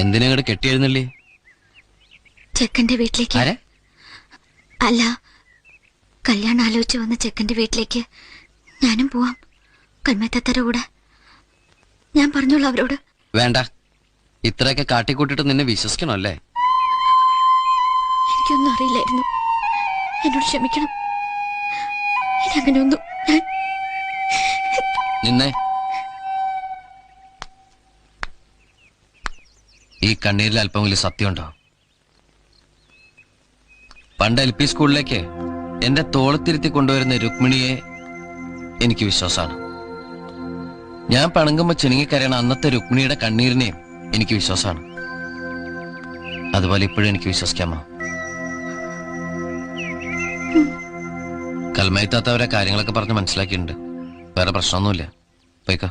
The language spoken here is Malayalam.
എന്തിനങ്ങോട്ട് കെട്ടിയെഴുന്നള്ളി? ചെക്കന്റെ വീട്ടിലേക്ക്. അല്ല, കല്യാണം ആലോചിച്ച് വന്ന ചെക്കന്റെ വീട്ടിലേക്ക് ഞാനും പോവാം, കൽമത്തത്തര കൂടെ. ഞാൻ പറഞ്ഞോളൂ അവരോട്. വേണ്ട, ഇത്രയൊക്കെ കാട്ടിക്കൂട്ടിട്ട് നിന്നെ വിശ്വസിക്കണല്ലേ? എനിക്കൊന്നും അറിയില്ലായിരുന്നു, എന്നോട് ക്ഷമിക്കണം. അങ്ങനെയൊന്നും നിന്നെ ഈ കണ്ണീരിൽ അല്പമെങ്കിലും സത്യമുണ്ടോ? പണ്ട് LP സ്കൂളിലേക്ക് എന്റെ തോളത്തിരുത്തി കൊണ്ടുവരുന്ന രുക്മിണിയെ എനിക്ക് വിശ്വാസമാണ്. ഞാൻ പണങ്ങുമ്പോ ചിണുങ്ങിക്കരയണ അന്നത്തെ രുക്മിണിയുടെ കണ്ണീരിനെയും എനിക്ക് വിശ്വാസമാണ്. അതുപോലെ ഇപ്പോഴും എനിക്ക് വിശ്വസിക്കാമോ? കൽമയത്താത്തവരെ കാര്യങ്ങളൊക്കെ പറഞ്ഞ് മനസ്സിലാക്കിയിട്ടുണ്ട്. വേറെ പ്രശ്നമൊന്നുമില്ല. പോയിക്കോ.